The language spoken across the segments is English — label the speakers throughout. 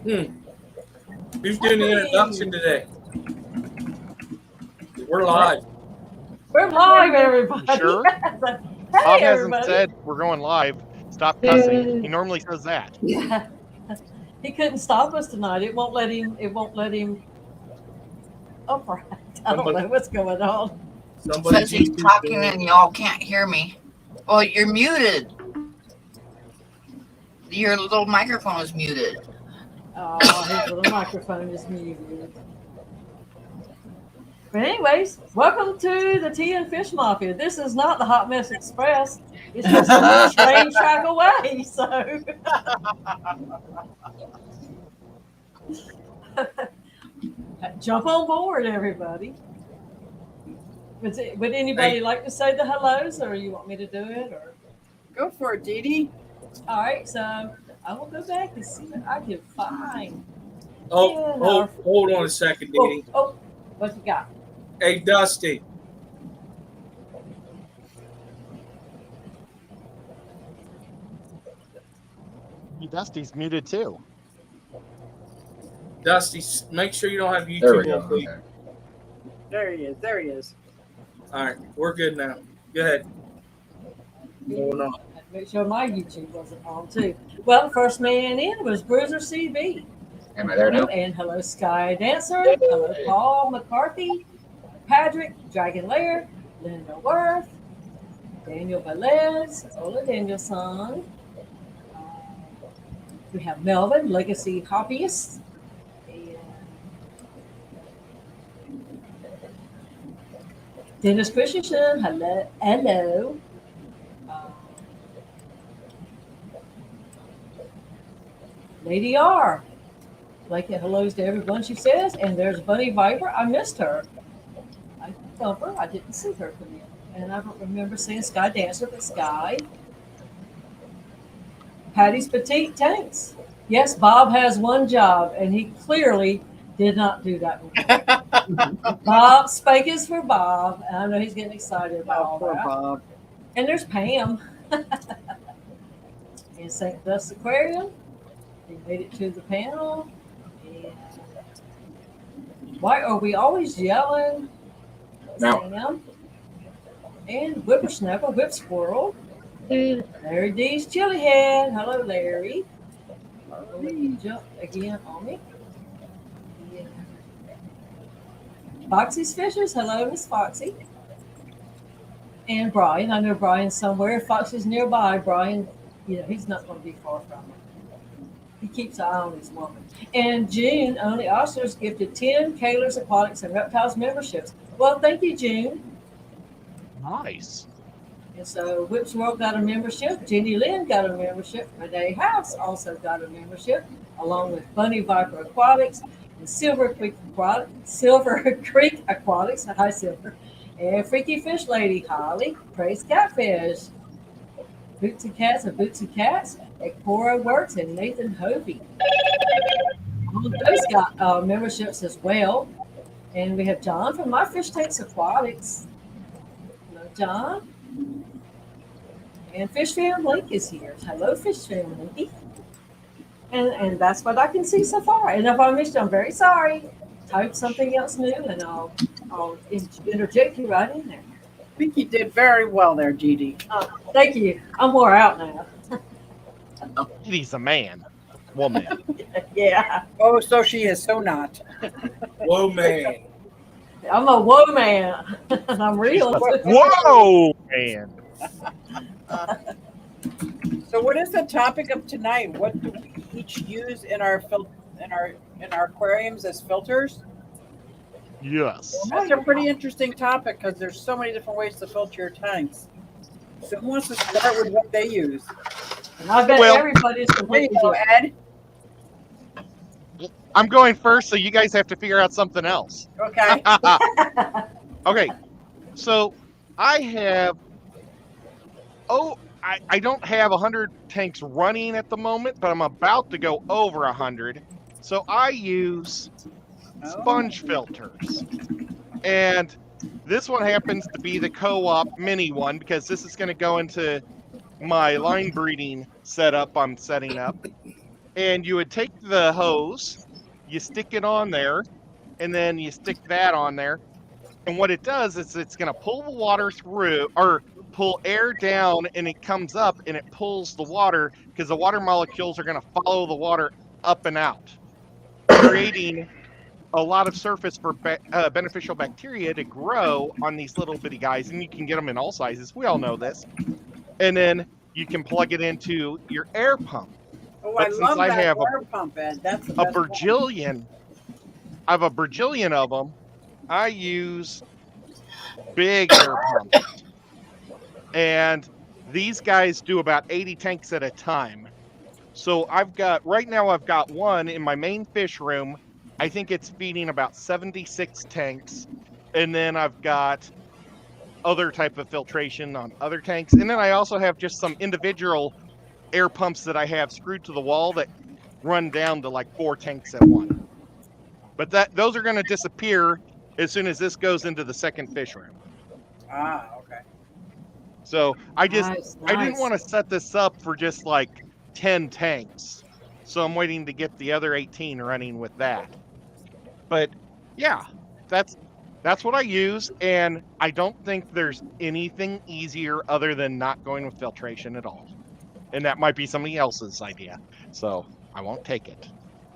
Speaker 1: Who's doing the introduction today? We're live.
Speaker 2: We're live, everybody.
Speaker 3: Sure.
Speaker 2: Hey,
Speaker 3: Bob hasn't
Speaker 2: everybody.
Speaker 3: said we're going live. Stop cussing. He normally says that.
Speaker 2: Yeah. He couldn't stop us tonight. It won't let him. Upright. I don't know what's going on.
Speaker 4: Says he's talking and y'all can't hear me. Well, you're muted. Your little microphone is muted.
Speaker 2: Oh, his little microphone is muted. But anyways, welcome to the Tea and Fish Mafia. This is not the Hot Mess Express. It's just a train track away. So, jump on board, everybody. Would anybody like to say the hellos, or you want me to do it? Or
Speaker 5: go for it, Dee Dee.
Speaker 2: All right, so I will go back and see what I can find.
Speaker 1: Hold on a second, Dee Dee.
Speaker 2: Oh, what you got?
Speaker 1: Hey, Dusty.
Speaker 3: Dusty's muted too.
Speaker 1: Dusty, make sure you don't have YouTube
Speaker 6: There we go.
Speaker 1: on, please.
Speaker 6: Okay.
Speaker 5: There he is. There he is.
Speaker 1: All right, we're good now. Go ahead. Going on.
Speaker 2: Make sure my YouTube wasn't on too. Well, the first man in was Bruiser CB.
Speaker 6: Am I there now?
Speaker 2: And hello, Sky Dancer. Hello, Paul McCarthy, Patrick, Dragon Lair, Linda Worth, Daniel Velez, Ola Danielson. We have Melvin, Legacy Hobbyist. And Dennis Christensen, hello. Lady R. Like hellos to everyone, she says. And there's Bunny Viper. I missed her. I thought her. I didn't see her come in. And I don't remember seeing Sky Dancer, but Sky. Patty's Petite Tanks. Yes, Bob has one job, and he clearly did not do that one. Bob, Spike is for Bob. And I know he's getting excited about all that.
Speaker 5: Bob.
Speaker 2: And there's Pam. In St. Gus Aquarium. He made it to the panel. And why are we always yelling?
Speaker 6: No.
Speaker 2: Sam. And Whippersnapper, Whip Squirrel. Larry D's Chili Head. Hello, Larry. Let me jump again on me. Yeah. Foxy's Fishers. Hello, Miss Foxy. And Brian. I know Brian's somewhere. If Foxy's nearby, Brian, he's not going to be far from him. He keeps an eye on his woman. And June, only Oscars gifted 10 Kaler's Aquatics and Reptiles memberships. Well, thank you, June.
Speaker 3: Nice.
Speaker 2: And so Whips World got a membership. Jenny Lynn got a membership. Renee House also got a membership, along with Bunny Viper Aquatics and Silver Creek Aquatics. Hi, Silver. And Freaky Fish Lady Holly, Praise Catfish. Boots and Cats and Boots and Cats, Ekpora Works, and Nathan Hovey. All of those got memberships as well. And we have John from My Fish Tanks Aquatics. Hello, John. And Fish Fam Link is here. Hello, Fish Fam Linky. And that's what I can see so far. And if I missed you, I'm very sorry. Type something else new, and I'll interject you right in there.
Speaker 5: I think you did very well there, Dee Dee.
Speaker 2: Thank you. I'm more out now.
Speaker 3: He's a man. Woman.
Speaker 2: Yeah.
Speaker 5: Oh, so she is, so not.
Speaker 1: Whoa, man.
Speaker 2: I'm a whoa man. I'm real.
Speaker 3: Whoa, man.
Speaker 5: So what is the topic of tonight? What do we each use in our aquariums as filters?
Speaker 3: Yes.
Speaker 5: That's a pretty interesting topic because there's so many different ways to filter your tanks. So who wants to start with what they use?
Speaker 2: And I bet everybody's
Speaker 5: There you
Speaker 2: completely
Speaker 5: go,
Speaker 2: different.
Speaker 5: Ed.
Speaker 3: I'm going first, so you guys have to figure out something else.
Speaker 5: Okay.
Speaker 3: Okay. So I have. I don't have 100 tanks running at the moment, but I'm about to go over 100. So I use sponge filters. And this one happens to be the co-op mini one because this is going to go into my line breeding setup I'm setting up. and you would take the hose, you stick it on there, and then you stick that on there. And what it does is it's going to pull the water through, or pull air down, and it comes up and it pulls the water because the water molecules are going to follow the water up and out, creating a lot of surface for beneficial bacteria to grow on these little bitty guys. And you can get them in all sizes. We all know this. And then you can plug it into your air pump.
Speaker 5: Oh,
Speaker 3: But
Speaker 5: I
Speaker 3: since
Speaker 5: love
Speaker 3: I
Speaker 5: that
Speaker 3: have
Speaker 5: air pump, Ed. That's the
Speaker 3: a
Speaker 5: best one.
Speaker 3: bajillion, I have a bajillion of them, I use big air pumps. And these guys do about 80 tanks at a time. So right now I've got one in my main fish room. I think it's feeding about 76 tanks. And then I've got other type of filtration on other tanks. And then I also have just some individual air pumps that I have screwed to the wall that run down to like 4 tanks at once. But those are going to disappear as soon as this goes into the second fish room.
Speaker 5: Ah, okay.
Speaker 3: So I
Speaker 2: Nice.
Speaker 3: didn't want to set this up for just like 10 tanks. So I'm waiting to get the other 18 running with that. But yeah, that's what I use, and I don't think there's anything easier other than not going with filtration at all. And that might be somebody else's idea. So I won't take it.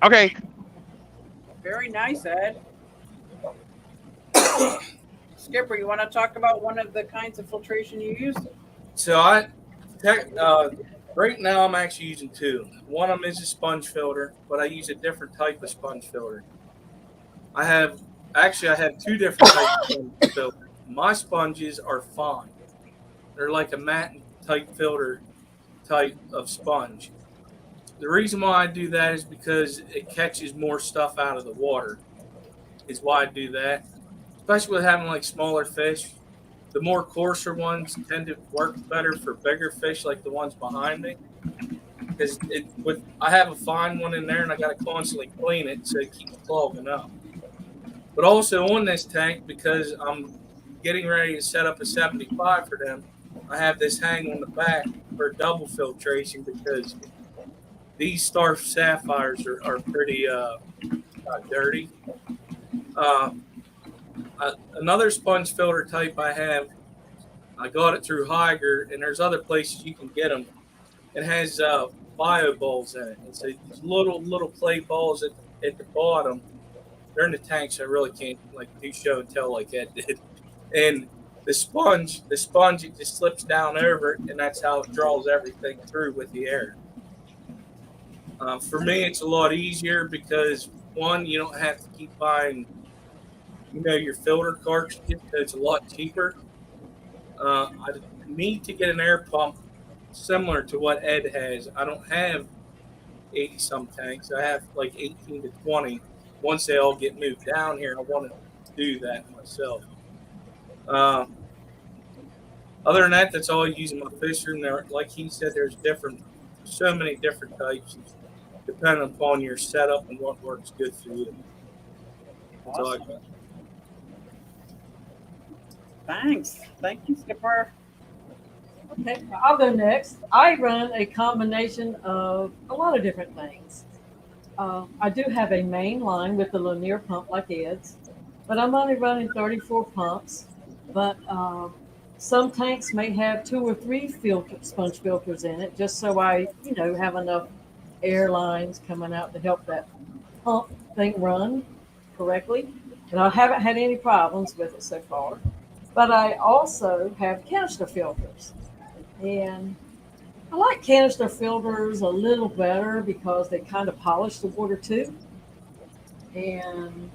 Speaker 3: Okay.
Speaker 5: Very nice, Ed. Skipper, you want to talk about one of the kinds of filtration you use?
Speaker 1: So right now I'm actually using 2. One of them is a sponge filter, but I use a different type of sponge filter. I have 2 different types of sponge filter. My sponges are fine. They're like a matte type filter type of sponge. The reason why I do that is because it catches more stuff out of the water. Is why I do that. Especially with having like smaller fish. The more coarser ones tend to work better for bigger fish like the ones behind me. Because I have a fine one in there and I got to constantly clean it so it keeps clogging up. But also on this tank, because I'm getting ready to set up a 75 for them, I have this hang on the back for double filtration because these star sapphires are pretty dirty. Another sponge filter type I have, I got it through Higer, and there's other places you can get them. It has bio balls in it. It's these little clay balls at the bottom. They're in the tank, so I really can't like do show and tell like Ed did. And the sponge, it just slips down over it, and that's how it draws everything through with the air. For me, it's a lot easier because one, you don't have to keep buying, your filter cartridges. It's a lot cheaper. I need to get an air pump similar to what Ed has. I don't have 80 some tanks. I have like 18 to 20. Once they all get moved down here, I want to do that myself. Other than that, that's all I use in my fish room. There, like he said, there's so many different types, depending upon your setup and what works good for you. That's all I got.
Speaker 5: Thanks. Thank you, Skipper.
Speaker 2: Okay, I'll go next. I run a combination of a lot of different things. I do have a main line with the linear pump like Ed's, but I'm only running 34 pumps. But some tanks may have 2 or 3 sponge filters in it, just so I, have enough air lines coming out to help that pump thing run correctly. And I haven't had any problems with it so far. But I also have canister filters. And I like canister filters a little better because they kind of polish the water too. And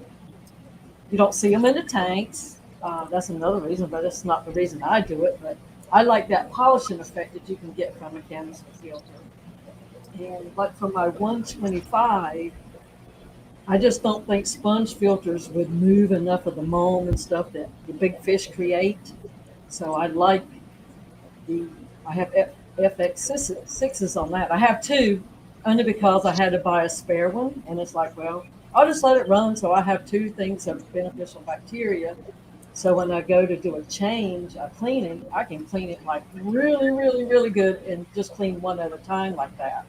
Speaker 2: you don't see them in the tanks. That's another reason, but it's not the reason I do it. But I like that polishing effect that you can get from a canister filter. And like for my 125, I just don't think sponge filters would move enough of the moam and stuff that the big fish create. So I have FX6s on that. I have 2 only because I had to buy a spare one. And it's like, well, I'll just let it run. So I have 2 things of beneficial bacteria. So when I go to do a change, a cleaning, I can clean it like really, really, really good and just clean one at a time like that.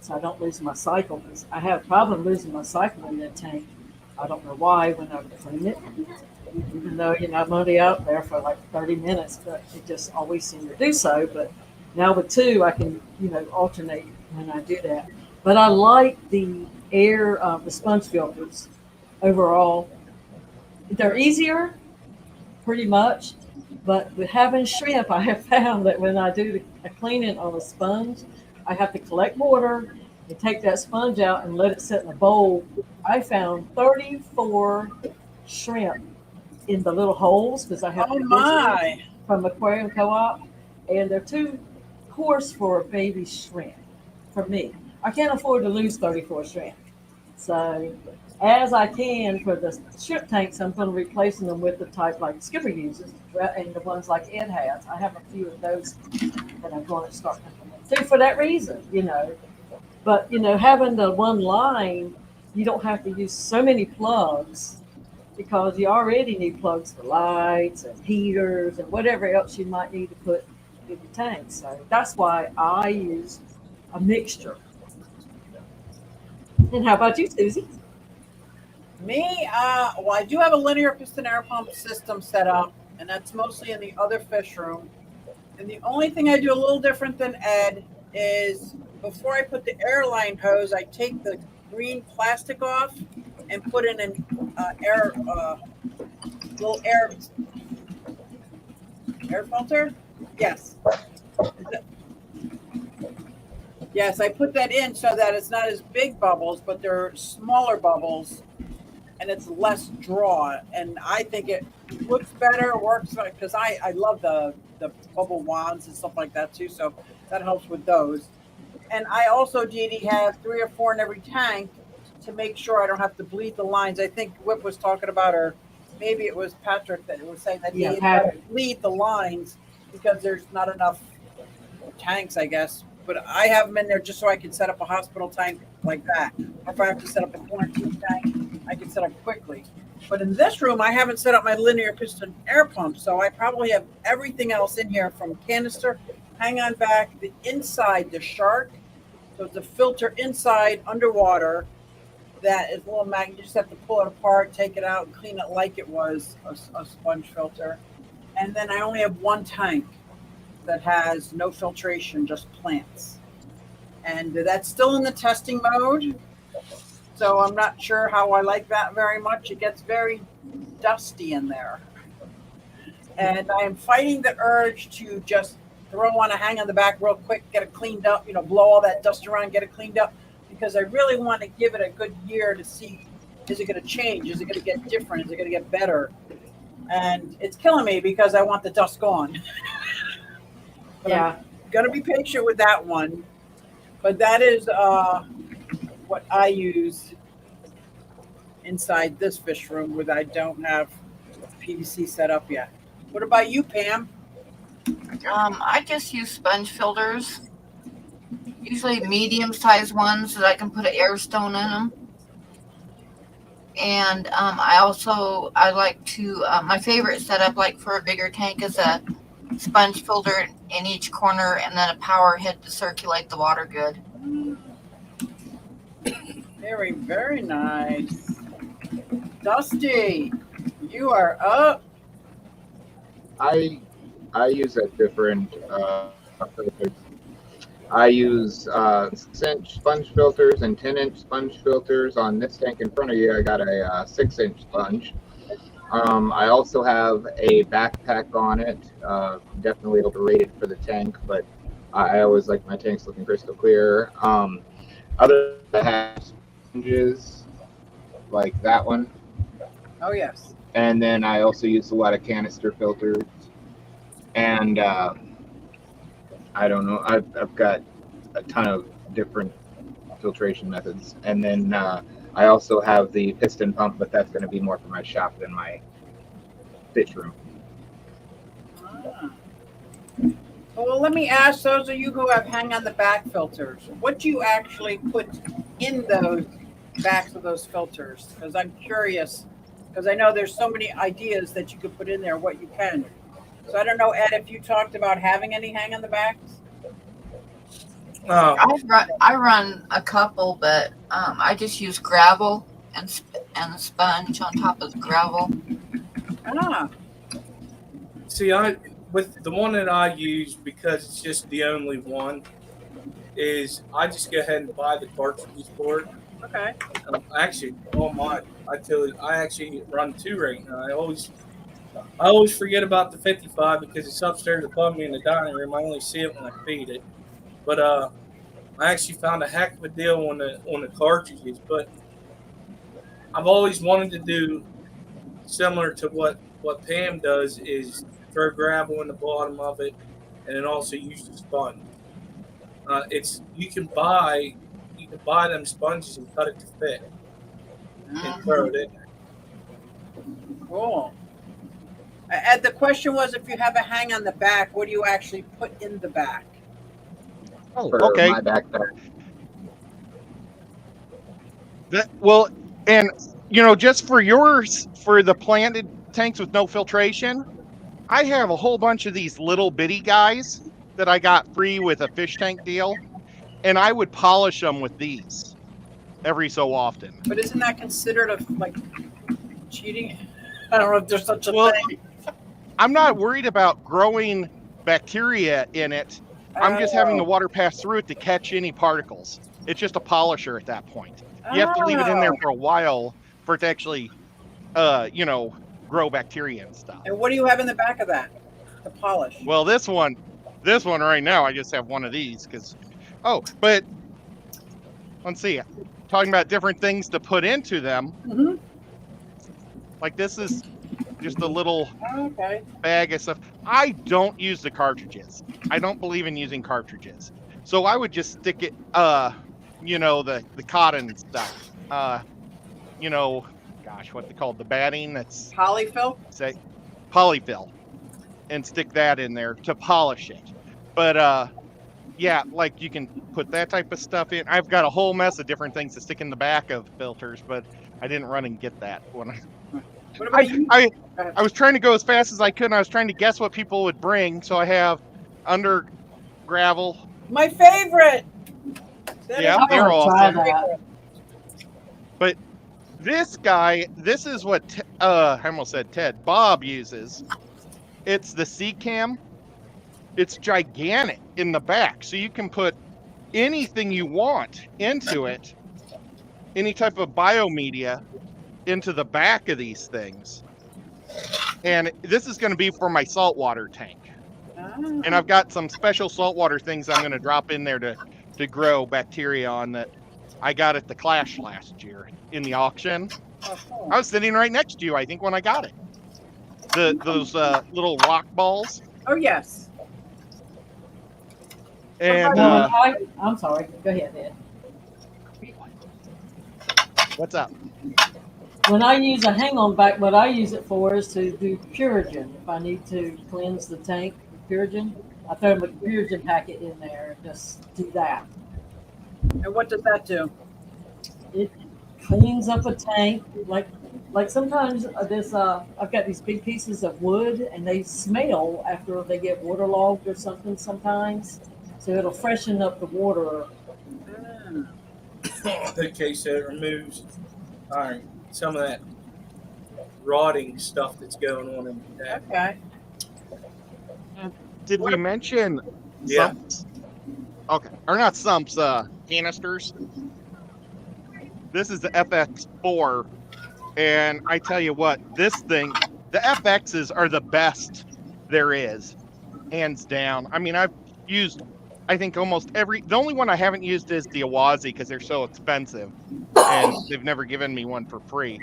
Speaker 2: so I don't lose my cycle. 'Cause I have a problem losing my cycle in that tank. I don't know why when I clean it, even though I'm only out there for like 30 minutes, but it just always seemed to do so. But now with two, I can alternate when I do that. But I like the the sponge filters overall. They're easier, pretty much. But with having shrimp, I have found that when I do a cleaning on a sponge, I have to collect water and take that sponge out and let it sit in a bowl. I found 34 shrimp in the little holes because I have
Speaker 5: Oh
Speaker 2: to
Speaker 5: my!
Speaker 2: from Aquarium Co-op, and they're too coarse for a baby shrimp for me. I can't afford to lose 34 shrimp. So as I can for the shrimp tanks, I'm going to replace them with the type like Skipper uses, and the ones like Ed has. I have a few of those that I'm going to start implementing too for that reason. But having the one line, you don't have to use so many plugs because you already need plugs for lights and heaters and whatever else you might need to put in the tank. So that's why I use a mixture. And how about you, Susie?
Speaker 5: Me, well, I do have a linear piston air pump system set up, and that's mostly in the other fish room. And the only thing I do a little different than Ed is before I put the airline hose, I take the green plastic off and put in an little air filter. Yes. Yes, I put that in so that it's not as big bubbles, but they're smaller bubbles, and it's less draw. And I think it looks better, works because I love the bubble wands and stuff like that too. So that helps with those. And I also, Dee Dee, have 3 or 4 in every tank to make sure I don't have to bleed the lines. I think Whip was talking about, or maybe it was Patrick that was saying that he had to bleed the lines because there's not enough tanks, I guess. But I have them in there just so I can set up a hospital tank like that. Or if I have to set up a quarantine tank, I can set up quickly. But in this room, I haven't set up my linear piston air pump. So I probably have everything else in here from canister, hang on back, the inside, the shark. So it's a filter inside underwater that is a little magnet. You just have to pull it apart, take it out, and clean it like it was a sponge filter. And then I only have one tank that has no filtration, just plants. And that's still in the testing mode. So I'm not sure how I like that very much. It gets very dusty in there. And I am fighting the urge to just throw on a hang on the back real quick, get it cleaned up, blow all that dust around, get it cleaned up, because I really want to give it a good year to see, is it going to change? Is it going to get different? Is it going to get better? And it's killing me because I want the dust gone.
Speaker 2: Yeah.
Speaker 5: I'm going to be patient with that one. But that is what I use inside this fish room where I don't have PVC set up yet. What about you, Pam?
Speaker 4: I just use sponge filters, usually medium-sized ones that I can put an air stone in them. And I like to, my favorite setup, like for a bigger tank, is a sponge filter in each corner and then a power head to circulate the water good.
Speaker 5: Very, very nice. Dusty, you are up.
Speaker 6: I use a different filters. I use 6-inch sponge filters and 10-inch sponge filters. On this tank in front of you, I got a 6-inch sponge. I also have a backpack on it. Definitely overrated for the tank, but I always like my tanks looking crystal clear. Other than that, sponges like that one.
Speaker 5: Oh, yes.
Speaker 6: And then I also use a lot of canister filters. And I don't know, I've got a ton of different filtration methods. And then I also have the piston pump, but that's going to be more for my shop than my fish room.
Speaker 5: Well, let me ask those of you who have hang on the back filters, what do you actually put in those backs of those filters? Because I'm curious, because I know there's so many ideas that you could put in there, what you can. So I don't know, Ed, if you talked about having any hang on the backs?
Speaker 4: I run a couple, but I just use gravel and the sponge on top of the gravel.
Speaker 5: Ah,
Speaker 1: See, with the one that I use, because it's just the only one, is I just go ahead and buy the cartridges for it.
Speaker 5: okay.
Speaker 1: Actually, on mine, I actually run two right now. I always forget about the 55 because it's upstairs above me in the dining room. I only see it when I feed it. But I actually found a heck of a deal on the cartridges. But I've always wanted to do similar to what Pam does is throw gravel in the bottom of it, and then also use the sponge. It's you can buy them sponges and cut it to fit and throw it in there.
Speaker 5: Cool. And the question was, if you have a hang on the back, what do you actually put in the back?
Speaker 3: Oh,
Speaker 6: For
Speaker 3: okay.
Speaker 6: my backpack.
Speaker 3: Well, and just for yours, for the planted tanks with no filtration, I have a whole bunch of these little bitty guys that I got free with a fish tank deal, and I would polish them with these every so often.
Speaker 5: But isn't that considered like cheating? I don't know if there's such a
Speaker 3: Well,
Speaker 5: thing.
Speaker 3: I'm not worried about growing bacteria in it. I'm just having the water pass through it to catch any particles. It's just a polisher at that point. You have to leave it in there for a while for it to actually, grow bacteria and stuff.
Speaker 5: And what do you have in the back of that to polish?
Speaker 3: Well, this one right now, I just have one of these because, but let's see, talking about different things to put into them.
Speaker 5: Mm-hmm.
Speaker 3: Like this is just a little
Speaker 5: Okay.
Speaker 3: bag of stuff. I don't use the cartridges. I don't believe in using cartridges. So I would just stick it, the cotton stuff. What they call the batting. That's
Speaker 5: Polyfill?
Speaker 3: say polyfill, and stick that in there to polish it. But like you can put that type of stuff in. I've got a whole mess of different things to stick in the back of filters, but I didn't run and get that when
Speaker 5: What about you?
Speaker 3: I was trying to go as fast as I could, and I was trying to guess what people would bring. So I have under gravel.
Speaker 5: My favorite.
Speaker 3: Yeah,
Speaker 2: I
Speaker 3: they're
Speaker 2: wanna try
Speaker 3: awesome.
Speaker 2: that.
Speaker 3: But this guy, this is what I almost said Ted, Bob uses. It's the C-Cam. It's gigantic in the back, so you can put anything you want into it, any type of biomedia into the back of these things. And this is going to be for my saltwater tank. And I've got some special saltwater things I'm going to drop in there to grow bacteria on that I got at the Clash last year in the auction.
Speaker 5: Oh, cool.
Speaker 3: I was sitting right next to you, I think, when I got it. Those little rock balls.
Speaker 5: Oh, yes.
Speaker 3: And
Speaker 2: Well, I'm sorry. Go ahead, Ed.
Speaker 3: what's up?
Speaker 2: When I use a hang-on back, what I use it for is to do Purigen. If I need to cleanse the tank with Purigen, I throw my Purigen packet in there and just do that.
Speaker 5: And what does that do?
Speaker 2: It cleans up a tank. Like sometimes I've got these big pieces of wood and they smell after they get waterlogged or something sometimes. So it'll freshen up the water.
Speaker 1: Okay, so it removes some of that rotting stuff that's going on in the tank.
Speaker 5: Okay.
Speaker 3: Did we mention
Speaker 1: Yeah.
Speaker 3: sumps? Okay, or not sumps, canisters. This is the FX4, and I tell you what, this thing, the FXs are the best there is, hands down. I mean, I've used, I think almost the only one I haven't used is the Awazi because they're so expensive, and they've never given me one for free.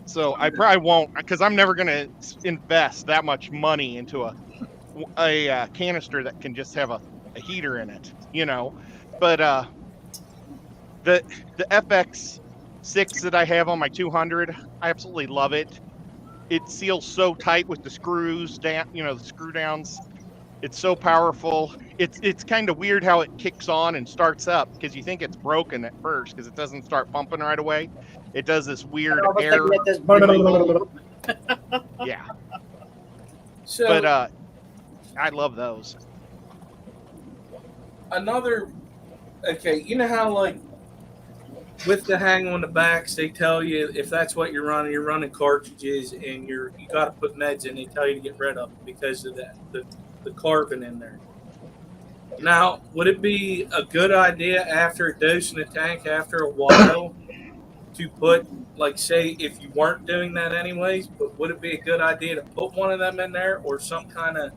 Speaker 3: So I probably won't, because I'm never going to invest that much money into a canister that can just have a heater in it, But the FX6 that I have on my 200, I absolutely love it. It seals so tight with the screws down, the screw downs. It's so powerful. It's kind of weird how it kicks on and starts up because you think it's broken at first because it doesn't start pumping right away. It does this weird air. Yeah.
Speaker 1: So
Speaker 3: But I love those.
Speaker 1: another okay, you know how like with the hang on the backs, they tell you if that's what you're running cartridges, and you got to put meds in. They tell you to get rid of them because of the carbon in there. Now, would it be a good idea after a dose in the tank, after a while, to put, like, say, if you weren't doing that anyways, but would it be a good idea to put one of them in there or some kind of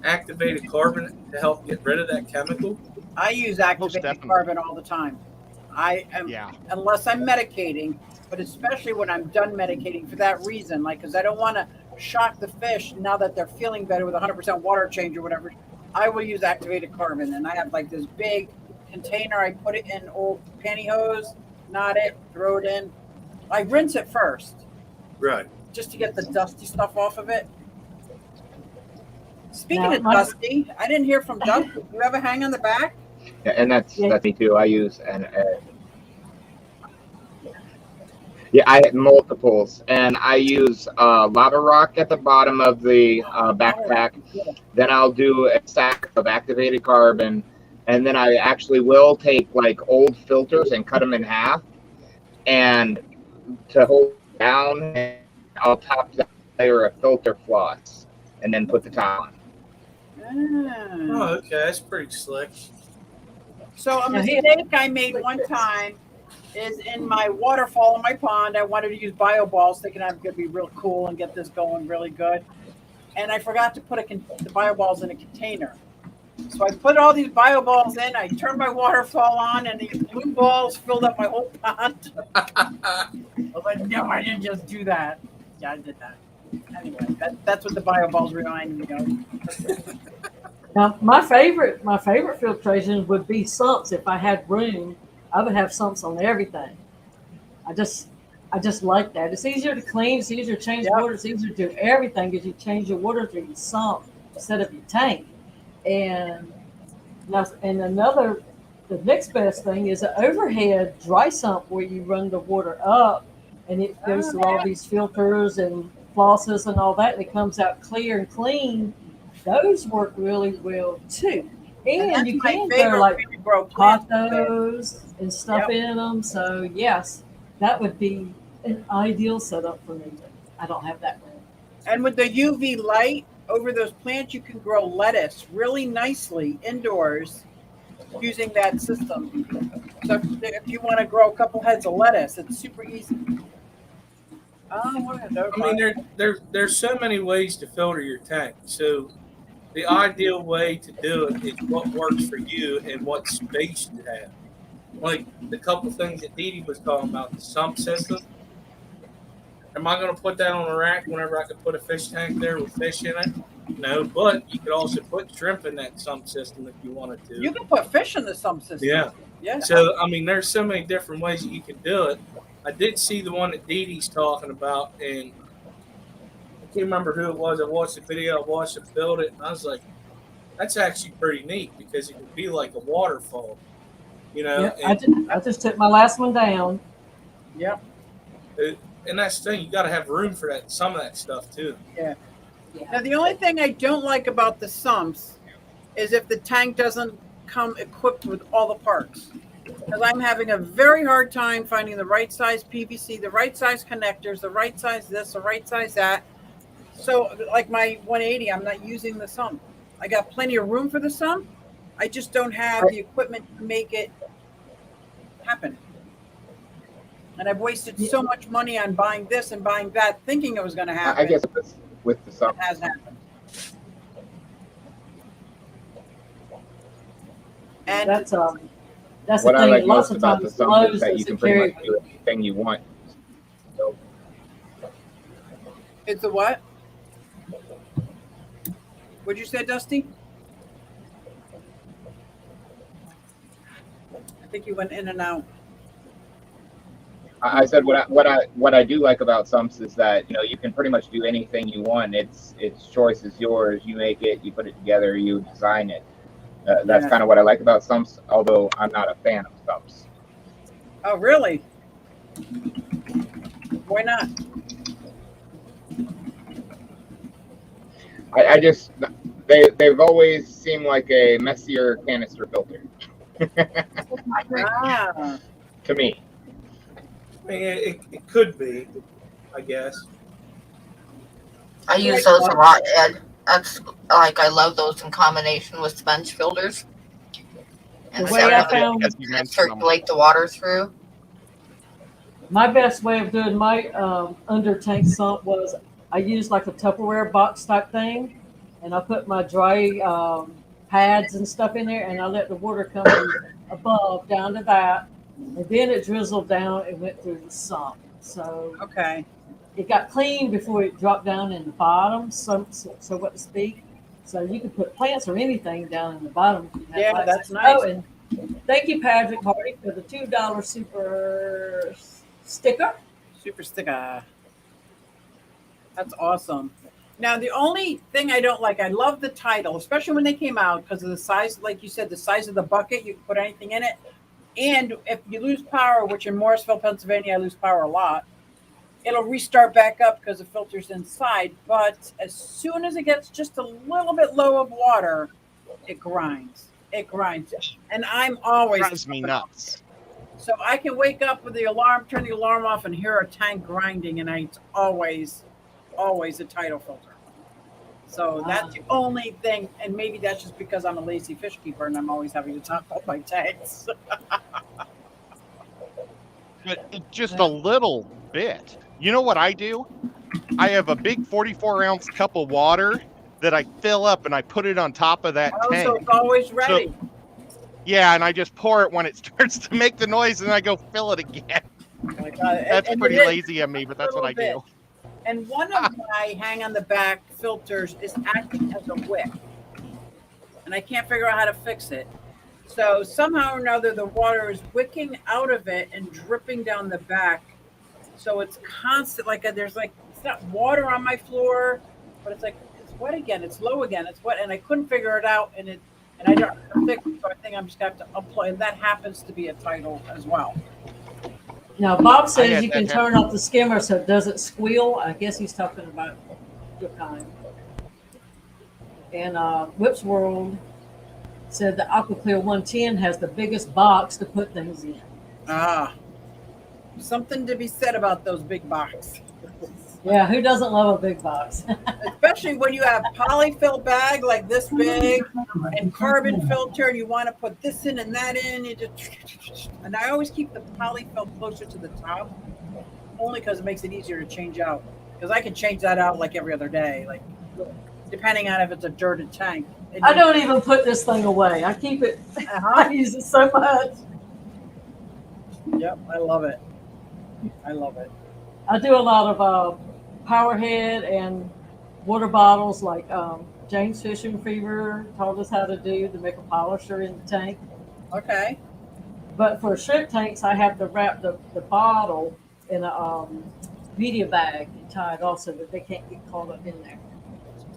Speaker 1: activated carbon to help get rid of that chemical?
Speaker 5: I use
Speaker 3: Most
Speaker 5: activated
Speaker 3: definitely.
Speaker 5: carbon all the time. I am,
Speaker 3: Yeah.
Speaker 5: unless I'm medicating, but especially when I'm done medicating for that reason, like, because I don't want to shock the fish now that they're feeling better with 100% water change or whatever. I will use activated carbon, and I have like this big container. I put it in old pantyhose, knot it, throw it in. I rinse it first,
Speaker 1: Right.
Speaker 5: just to get the dusty stuff off of it. Speaking
Speaker 2: Now,
Speaker 5: of dusty, I didn't hear from Dusty. You have a hang on the back?
Speaker 6: Yeah, and that's
Speaker 2: Yeah.
Speaker 6: me too. I use yeah, I had multiples, and I use lava rock at the bottom of the backpack. Then I'll do a stack of activated carbon, and then I actually will take like old filters and cut them in half, and to hold it down, and I'll top that layer of filter floss, and then put the top on.
Speaker 1: Oh, okay. That's pretty slick.
Speaker 5: So a
Speaker 2: Now, here-
Speaker 5: mistake I made one time is in my waterfall in my pond. I wanted to use bio balls, thinking I'm going to be real cool and get this going really good. And I forgot to put the bio balls in a container. So I put all these bio balls in. I turned my waterfall on, and these blue balls filled up my whole pond. I was like, no, I didn't just do that. Yeah, I did that. Anyway, that's what the bio balls remind me of.
Speaker 2: Now, my favorite filtration would be sumps. If I had room, I would have sumps on everything. I just like that. It's easier to clean. It's easier to change water. It's easier to do everything because you change your water through your sump instead of your tank. And the next best thing is an overhead dry sump where you run the water up and it goes through all these filters and flosses and all that, and it comes out clear and clean. Those work really well too. And you can throw like pothos and stuff in them. So yes, that would be an ideal setup for me. But I don't have that room.
Speaker 5: And with the UV light over those plants, you can grow lettuce really nicely indoors using that system. So if you want to grow a couple heads of lettuce, it's super easy.
Speaker 1: I mean, there's so many ways to filter your tank. So the ideal way to do it is what works for you and what space you have. Like the couple things that Dee Dee was talking about, the sump system. Am I going to put that on a rack whenever I could put a fish tank there with fish in it? No, but you could also put shrimp in that sump system if you wanted to.
Speaker 5: You can put fish in the sump system.
Speaker 1: Yeah.
Speaker 5: Yeah.
Speaker 1: So, I mean, there's so many different ways that you can do it. I did see the one that Dee Dee's talking about, and I can't remember who it was. I watched the video, I watched it build it, and I was like, that's actually pretty neat because it could be like a waterfall, you know?
Speaker 2: Yeah, I just took my last one down.
Speaker 5: Yep.
Speaker 1: And that's the thing, you got to have room for that, some of that stuff too.
Speaker 5: Yeah. Now, the only thing I don't like about the sumps is if the tank doesn't come equipped with all the parts. Because I'm having a very hard time finding the right size PVC, the right size connectors, the right size this, the right size that. So, like my 180, I'm not using the sump. I got plenty of room for the sump. I just don't have the equipment to make it happen. And I've wasted so much money on buying this and buying that, thinking it was going to happen.
Speaker 6: I guess with the sump,
Speaker 5: it has happened. And
Speaker 2: That's the
Speaker 6: what I
Speaker 2: thing.
Speaker 6: like
Speaker 2: Lots
Speaker 6: most
Speaker 2: of
Speaker 6: about the
Speaker 2: times
Speaker 6: sump
Speaker 2: Lowe's
Speaker 6: is that you
Speaker 2: doesn't
Speaker 6: can pretty
Speaker 2: carry.
Speaker 6: much do anything you want. So,
Speaker 5: it's the what? What'd you say, Dusty? I think you went in and out.
Speaker 6: I said what I do like about sumps is that you can pretty much do anything you want. Its choice is yours. You make it, you put it together, you design it. That's kind of what I like about sumps. Although I'm not a fan of sumps.
Speaker 5: Oh, really? Why not?
Speaker 6: I just they've always seemed like a messier canister filter.
Speaker 5: Ah,
Speaker 6: to me.
Speaker 1: I mean, it could be, I guess.
Speaker 4: I use those a lot, Ed. That's like I love those in combination with sponge filters. And
Speaker 2: The way I found
Speaker 3: Because you mentioned them.
Speaker 4: circulate the water through.
Speaker 2: my best way of doing my under tank sump was I used like a Tupperware box type thing, and I put my dry pads and stuff in there, and I let the water come from above down to that, and then it drizzled down and went through the sump. So
Speaker 5: okay.
Speaker 2: it got clean before it dropped down in the bottom, so what to speak. So you could put plants or anything down in the bottom.
Speaker 5: Yeah, that's nice.
Speaker 2: Oh, and thank you, Patrick Hardy, for the $2 super sticker.
Speaker 5: Super sticker. That's awesome. Now, the only thing I don't like, I love the title, especially when they came out because of the size, like you said, the size of the bucket. You can put anything in it. And if you lose power, which in Morrisville, Pennsylvania, I lose power a lot, it'll restart back up because the filter's inside. But as soon as it gets just a little bit low of water, it grinds. It grinds. And I'm always
Speaker 3: Drives me nuts.
Speaker 5: So I can wake up with the alarm, turn the alarm off, and hear a tank grinding, and it's always a tidal filter. So that's the only thing, and maybe that's just because I'm a lazy fish keeper and I'm always having to top up my tanks.
Speaker 3: But just a little bit. You know what I do? I have a big 44-ounce cup of water that I fill up and I put it on top of that tank.
Speaker 5: So it's always ready.
Speaker 3: Yeah, and I just pour it when it starts to make the noise, and I go fill it again.
Speaker 5: Oh my God.
Speaker 3: That's pretty lazy of me, but that's what I do.
Speaker 5: And one of my hang on the back filters is acting as a wick. And I can't figure out how to fix it. So somehow or another, the water is wicking out of it and dripping down the back. So it's constant, there's it's not water on my floor, but it's wet again. It's low again. It's wet. And I couldn't figure it out. And I don't fix it. So I think I'm just going to have to unplug. And that happens to be a tidal as well.
Speaker 2: Now, Bob says you can turn off the skimmer so it doesn't squeal. I guess he's talking about your kind. And Whips World said the AquaClear 110 has the biggest box to put things in.
Speaker 5: Ah, something to be said about those big boxes.
Speaker 2: Yeah, who doesn't love a big box?
Speaker 5: Especially when you have polyfill bag like this big and carbon filter, and you want to put this in and that in. And I always keep the polyfill closer to the top, only because it makes it easier to change out. Because I can change that out like every other day, depending on if it's a dirted tank.
Speaker 2: I don't even put this thing away. I keep it. I use it so much.
Speaker 5: Yep, I love it. I love it.
Speaker 2: I do a lot of Powerhead and water bottles like James Fishing Fever taught us how to do to make a polisher in the tank.
Speaker 5: Okay.
Speaker 2: But for shrimp tanks, I have to wrap the bottle in a media bag and tie it off so that they can't get caught up in there.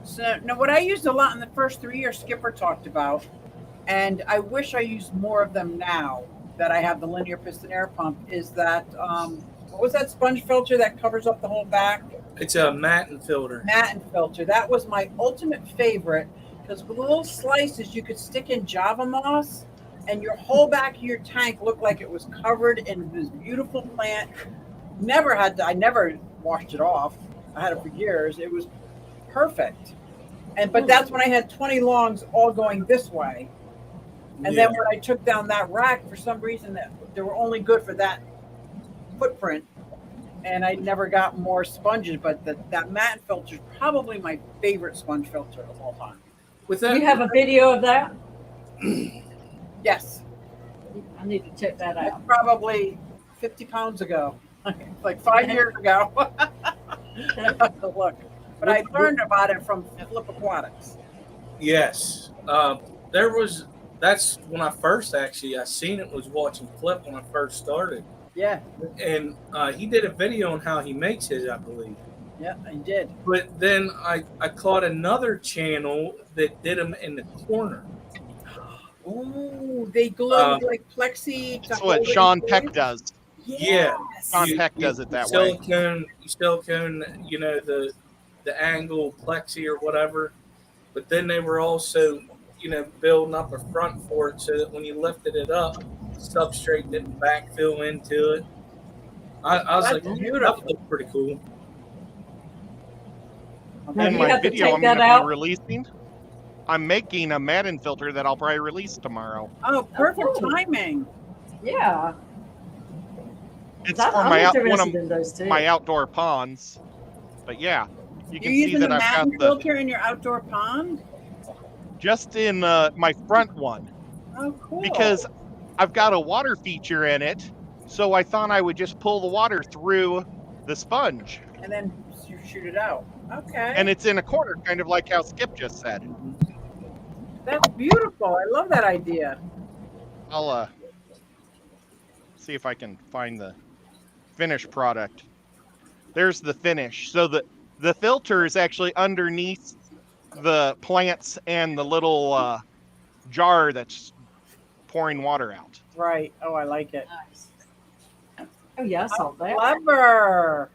Speaker 5: So now what I used a lot in the first 3 years Skipper talked about, and I wish I used more of them now that I have the linear piston air pump, is that what was that sponge filter that covers up the whole back?
Speaker 1: It's a Matten filter.
Speaker 5: Matten filter. That was my ultimate favorite because with little slices you could stick in Java moss and your whole back of your tank looked like it was covered in this beautiful plant. I never washed it off. I had it for years. It was perfect. But that's when I had 20 longs all going this way. And then when I took down that rack, for some reason they were only good for that footprint, and I never got more sponges, but that Matten filter is probably my favorite sponge filter of all time.
Speaker 1: With that,
Speaker 2: You have a video of that?
Speaker 5: Yes.
Speaker 2: I need to check that out.
Speaker 5: Probably 50 pounds ago, like 5 years ago. I have to look. But I learned about it from Flip Aquatics.
Speaker 1: Yes. That's when I first I seen it, was watching Flip when I first started.
Speaker 5: Yeah.
Speaker 1: And he did a video on how he makes his, I believe.
Speaker 5: Yeah, I did.
Speaker 1: But then I caught another channel that did them in the corner.
Speaker 5: Ooh, they glue like plexi.
Speaker 3: That's what Sean Peck does.
Speaker 1: Yeah.
Speaker 3: Sean Peck does it that way.
Speaker 1: Silicone, the angle plexi or whatever. But then they were also, building up a front for it so that when you lifted it up, substrate didn't backfill into it. I was
Speaker 5: That's
Speaker 1: like,
Speaker 5: beautiful.
Speaker 1: that would look pretty cool.
Speaker 2: Now,
Speaker 3: In
Speaker 2: you
Speaker 3: my
Speaker 2: have to
Speaker 3: video
Speaker 2: take
Speaker 3: I'm
Speaker 2: that
Speaker 3: going to be
Speaker 2: out.
Speaker 3: releasing, I'm making a Madden filter that I'll probably release tomorrow.
Speaker 5: Oh, perfect
Speaker 2: Oh.
Speaker 5: timing.
Speaker 2: Yeah.
Speaker 3: It's
Speaker 2: I'm
Speaker 3: for my one
Speaker 2: interested
Speaker 3: of
Speaker 2: in those too.
Speaker 3: my outdoor ponds. But yeah, you
Speaker 5: You're
Speaker 3: can see
Speaker 5: using
Speaker 3: that
Speaker 5: the
Speaker 3: I've got
Speaker 5: Madden
Speaker 3: the
Speaker 5: filter in your outdoor pond?
Speaker 3: just in my front one
Speaker 5: Oh, cool.
Speaker 3: because I've got a water feature in it. So I thought I would just pull the water through the sponge,
Speaker 5: And then you shoot it out. Okay.
Speaker 3: and it's in a corner, kind of like how Skip just said.
Speaker 5: That's beautiful. I love that idea.
Speaker 3: I'll see if I can find the finished product. There's the finish. So the filter is actually underneath the plants and the little jar that's pouring water out.
Speaker 5: Right. Oh, I like it.
Speaker 2: Nice. Oh yeah, I saw that.
Speaker 5: Clever.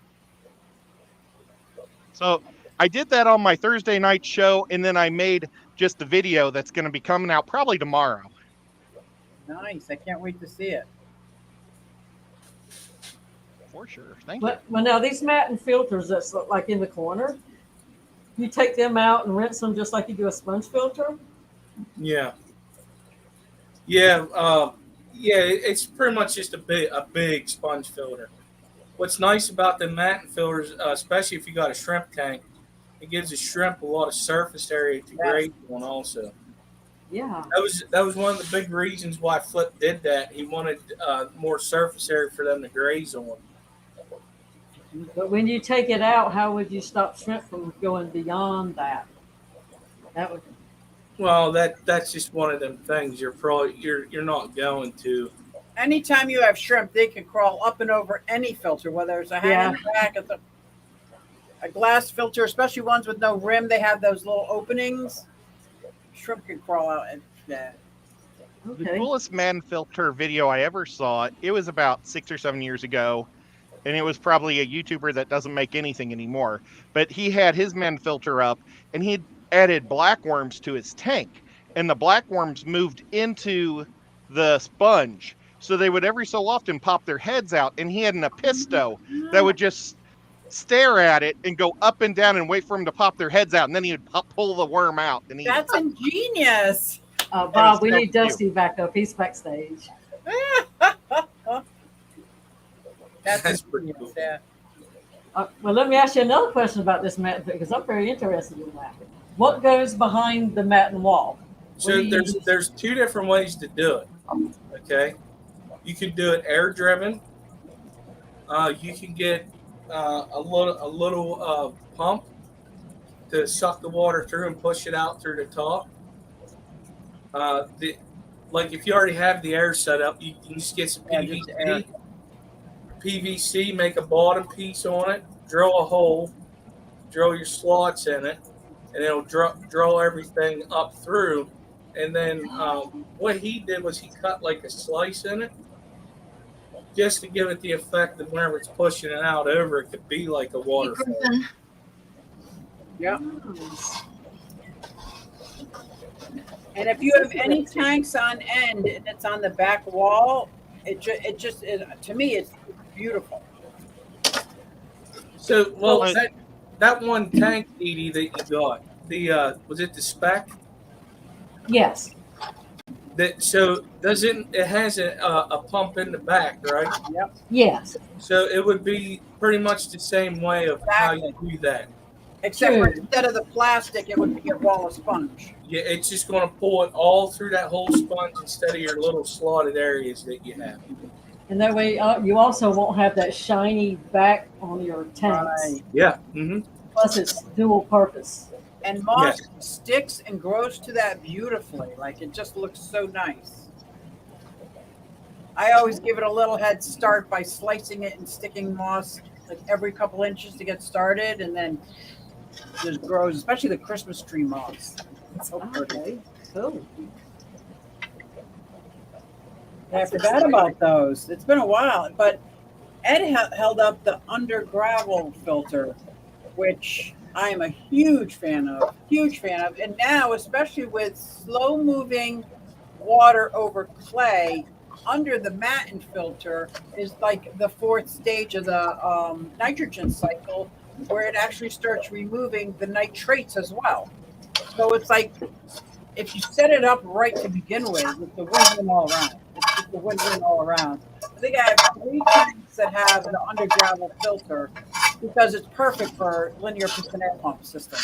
Speaker 3: So I did that on my Thursday night show, and then I made just a video that's going to be coming out probably tomorrow.
Speaker 5: Nice. I can't wait to see it.
Speaker 3: For sure. Thank you.
Speaker 2: Well, now these Matten filters that's like in the corner, you take them out and rinse them just like you do a sponge filter.
Speaker 1: Yeah. Yeah. It's pretty much just a big sponge filter. What's nice about the Matten filters, especially if you got a shrimp tank, it gives the shrimp a lot of surface area to graze on also.
Speaker 2: Yeah.
Speaker 1: That was one of the big reasons why Flip did that. He wanted more surface area for them to graze on.
Speaker 2: But when you take it out, how would you stop shrimp from going beyond that? That would.
Speaker 1: Well, that's just one of them things. You're not going to.
Speaker 5: Anytime you have shrimp, they can crawl up and over any filter, whether it's a hand in the back, it's a glass filter, especially ones with no rim. They have those little openings. Shrimp can crawl out and yeah.
Speaker 3: The
Speaker 2: Okay.
Speaker 3: coolest man filter video I ever saw, it was about 6 or 7 years ago, and it was probably a YouTuber that doesn't make anything anymore. But he had his man filter up, and he added blackworms to his tank, and the blackworms moved into the sponge. So they would every so often pop their heads out, and he had an apisto that would just stare at it and go up and down and wait for them to pop their heads out, and then he would pull the worm out. And
Speaker 5: That's ingenious.
Speaker 2: Bob, we
Speaker 3: so
Speaker 2: need
Speaker 3: cute.
Speaker 2: Dusty back up. He's backstage.
Speaker 1: That's pretty cool.
Speaker 5: Yeah.
Speaker 2: Well, let me ask you another question about this Matten because I'm very interested in that. What goes behind the Matten wall?
Speaker 1: So there's two different ways to do it. Okay, you could do it air driven. You can get a little pump to suck the water through and push it out through the top. Like if you already have the air set up, you can just get some PVC, make a bottom piece on it, drill a hole, drill your slots in it, and it'll draw everything up through. And then what he did was he cut like a slice in it, just to give it the effect that whenever it's pushing it out over, it could be like a waterfall.
Speaker 5: Yep. And if you have any tanks on end and it's on the back wall, it just is, to me, it's beautiful.
Speaker 1: So, well, that one tank, Edie, that you got, was it the spec?
Speaker 2: Yes.
Speaker 1: So it has a pump in the back, right?
Speaker 5: Yep.
Speaker 2: Yes.
Speaker 1: So it would be pretty much the same way of how you do that.
Speaker 5: Except for instead of the plastic, it would be a wall of sponge.
Speaker 1: Yeah, it's just going to pull it all through that whole sponge instead of your little slotted areas that you have.
Speaker 2: And that way, you also won't have that shiny back on your tanks.
Speaker 5: Right.
Speaker 1: Yeah. Mm-hmm.
Speaker 2: Plus, it's dual purpose.
Speaker 5: And moss sticks and grows to that beautifully. Like it just looks so nice. I always give it a little head start by slicing it and sticking moss like every couple inches to get started, and then just grows, especially the Christmas tree moss. It's so pretty.
Speaker 2: Okay. Cool.
Speaker 5: I forgot about those. It's been a while, but Ed held up the under gravel filter, which I am a huge fan of. And now, especially with slow moving water over clay, under the Matin filter is like the fourth stage of the nitrogen cycle, where it actually starts removing the nitrates as well. So it's like if you set it up right to begin with, it's a win-win all around. It's just a win-win all around. I think I have 3 tanks that have the under gravel filter because it's perfect for linear piston air pump system.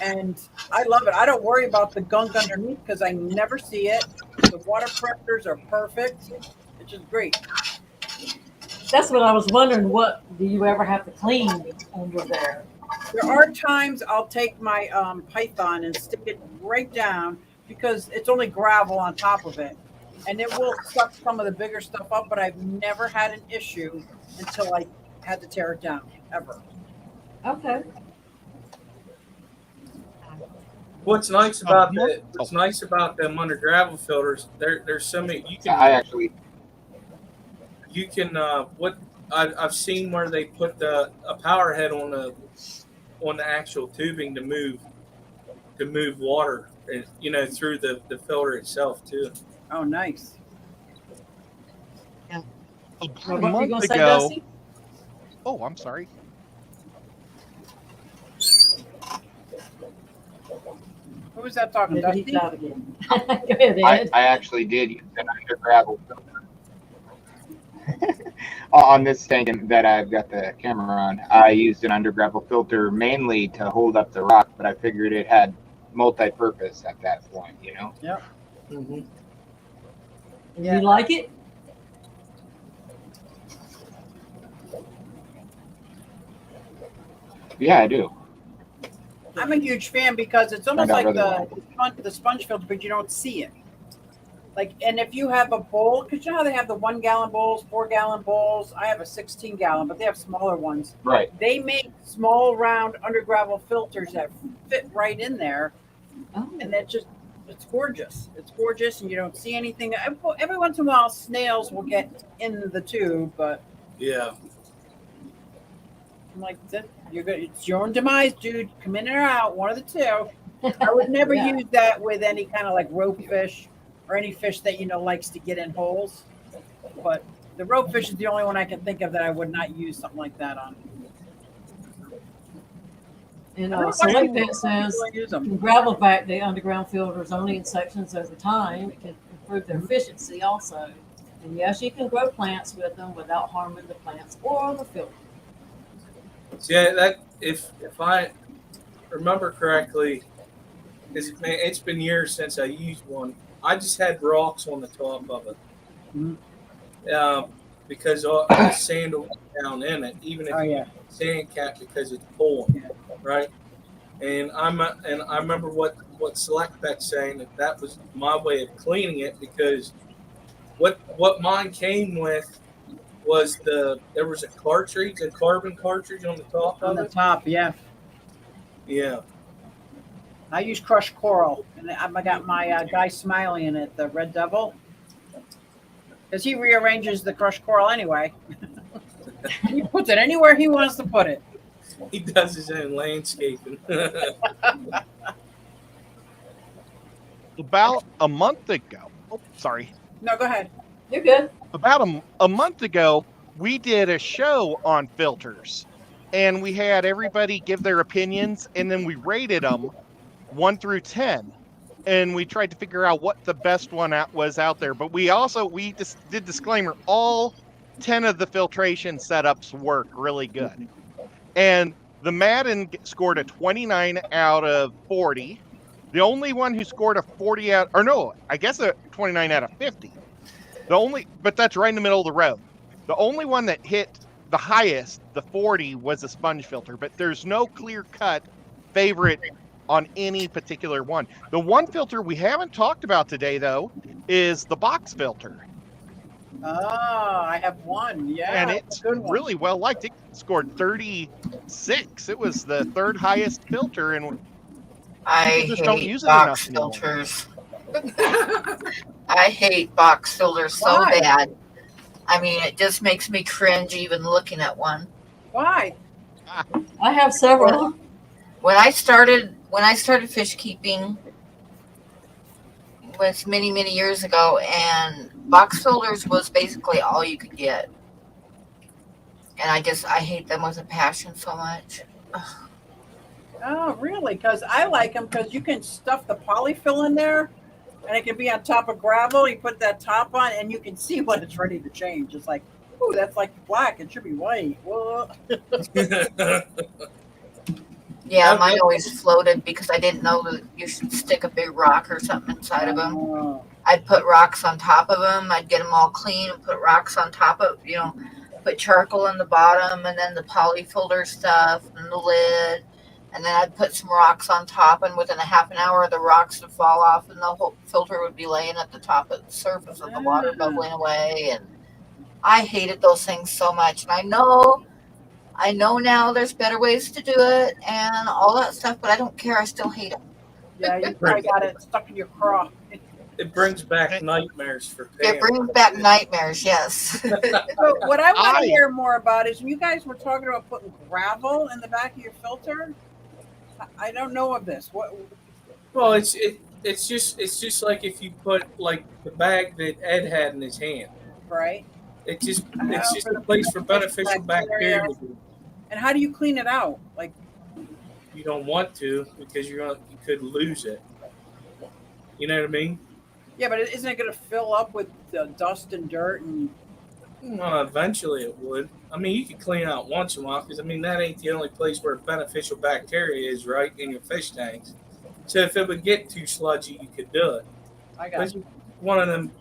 Speaker 5: And I love it. I don't worry about the gunk underneath because I never see it. The water pressures are perfect. It's just great.
Speaker 2: That's what I was wondering. What do you ever have to clean under there?
Speaker 5: There are times I'll take my Python and stick it right down because it's only gravel on top of it. And it will suck some of the bigger stuff up, but I've never had an issue until I had to tear it down, ever.
Speaker 2: Okay.
Speaker 1: What's nice about them under gravel filters? There's so many you can what I've seen where they put a power head on the actual tubing to move water, through the filter itself too.
Speaker 5: Oh, nice.
Speaker 3: About a
Speaker 2: What were you
Speaker 3: month
Speaker 2: gonna say,
Speaker 3: ago.
Speaker 2: Dusty?
Speaker 3: Oh, I'm sorry.
Speaker 5: Who was that talking?
Speaker 2: Maybe he's
Speaker 5: Dusty?
Speaker 2: out again. Go ahead, Ed.
Speaker 6: I actually did use an under gravel filter. On this tank that I've got the camera on, I used an under gravel filter mainly to hold up the rock, but I figured it had multi-purpose at that point,
Speaker 5: Yep.
Speaker 1: Mm-hmm.
Speaker 2: You like it?
Speaker 6: Yeah, I do.
Speaker 5: I'm a huge fan because it's almost
Speaker 6: I
Speaker 5: like
Speaker 6: don't
Speaker 5: the sponge filter, but you don't see it. Like, and if you have a bowl, because you know how they have the 1 gallon bowls, 4 gallon bowls. I have a 16 gallon, but they have smaller ones.
Speaker 6: Right.
Speaker 5: They make small round under gravel filters that fit right in there,
Speaker 2: Oh.
Speaker 5: and it's gorgeous. It's gorgeous, and you don't see anything. Every once in a while, snails will get in the tube, but
Speaker 1: Yeah.
Speaker 5: I'm like, you're good. It's your own demise, dude. Come in or out, one of the two. I would never
Speaker 2: Yeah.
Speaker 5: use that with any kind of like rope fish or any fish that likes to get in holes. But the rope fish is the only one I can think of that I would not use something like that on.
Speaker 2: And
Speaker 5: I don't know
Speaker 2: Select
Speaker 5: why
Speaker 2: Pet says
Speaker 5: people use them.
Speaker 2: can gravel back the underground filters only in sections over time. It can improve their efficiency also. And yes, you can grow plants with them without harming the plants or the filter.
Speaker 1: Yeah, that if I remember correctly, it's been years since I used one. I just had rocks on the top of it, because the sand will get down in it, even if
Speaker 5: Oh,
Speaker 1: you
Speaker 5: yeah.
Speaker 1: sand cap because it's pulling,
Speaker 5: Yeah.
Speaker 1: right? And I remember what Select Pet saying that was my way of cleaning it, because what mine came with was there was a carbon cartridge on the top
Speaker 5: On
Speaker 1: of
Speaker 5: the
Speaker 1: it.
Speaker 5: top, yeah.
Speaker 1: Yeah.
Speaker 5: I use crushed coral, and I got my guy Smiley in it, the Red Devil, because he rearranges the crushed coral anyway. He puts it anywhere he wants to put it.
Speaker 1: He does his own landscaping.
Speaker 3: About a month ago. Oh, sorry.
Speaker 5: No, go ahead.
Speaker 2: You're good.
Speaker 3: About a month ago, we did a show on filters, and we had everybody give their opinions, and then we rated them 1 through 10, and we tried to figure out what the best one was out there. But we just did disclaimer: all 10 of the filtration setups work really good, and the Madden scored a 29 out of 40. The only one who scored a 40 out, or no, I guess a 29 out of 50. But that's right in the middle of the road. The only one that hit the highest, the 40, was a sponge filter, but there's no clear-cut favorite on any particular one. The one filter we haven't talked about today, though, is the box filter.
Speaker 5: Oh, I have one. Yeah,
Speaker 3: And
Speaker 5: that's
Speaker 3: it's
Speaker 5: a good one.
Speaker 3: really well liked. It scored 36. It was the third highest filter, and
Speaker 4: I
Speaker 3: People just don't
Speaker 4: hate
Speaker 3: use it
Speaker 4: box
Speaker 3: enough anymore.
Speaker 4: filters. I hate box filters so
Speaker 5: Why?
Speaker 4: bad. I mean, it just makes me cringe even looking at one.
Speaker 5: Why?
Speaker 2: I have several.
Speaker 4: When I started fish keeping was many years ago, and Box filters was basically all you could get. And I hate them with a passion so much.
Speaker 5: Oh, really? Because I like them because you can stuff the polyfill in there, and it can be on top of gravel. You put that top on, and you can see when it's ready to change. It's like, ooh, that's like black. It should be white. Whoa.
Speaker 4: Yeah,
Speaker 1: That-
Speaker 4: mine always floated because I didn't know that you should stick a big rock or something inside of them.
Speaker 5: Oh,
Speaker 4: I'd put rocks on top of them. I'd get them all clean and put rocks on top of, put charcoal in the bottom and then the polyfilter stuff and the lid. And then I'd put some rocks on top, and within a half an hour, the rocks would fall off, and the whole filter would be laying at the top of the surface of the water, bubbling away. And I hated those things so much. And I know now there's better ways to do it and all that stuff, but I don't care. I still hate them.
Speaker 5: yeah, you probably got it stuck in your craw.
Speaker 1: It brings back nightmares for
Speaker 4: It
Speaker 1: Pam.
Speaker 4: brings back nightmares, yes.
Speaker 5: So what I want
Speaker 3: I-
Speaker 5: to hear more about is you guys were talking about putting gravel in the back of your filter. I don't know of this. What?
Speaker 1: Well, it's just like if you put like the bag that Ed had in his hand.
Speaker 5: Right?
Speaker 1: It's just
Speaker 5: for
Speaker 1: a
Speaker 5: the
Speaker 1: place for beneficial
Speaker 5: bacteria.
Speaker 1: bacteria.
Speaker 5: And how do you clean it out? Like,
Speaker 1: You don't want to because you could lose it. You know what I mean?
Speaker 5: yeah, but isn't it going to fill up with dust and dirt and?
Speaker 1: Well, eventually it would. I mean, you can clean out once in a while because that ain't the only place where beneficial bacteria is, right, in your fish tanks. So if it would get too sludgy, you could do it.
Speaker 5: I got
Speaker 1: That's one of them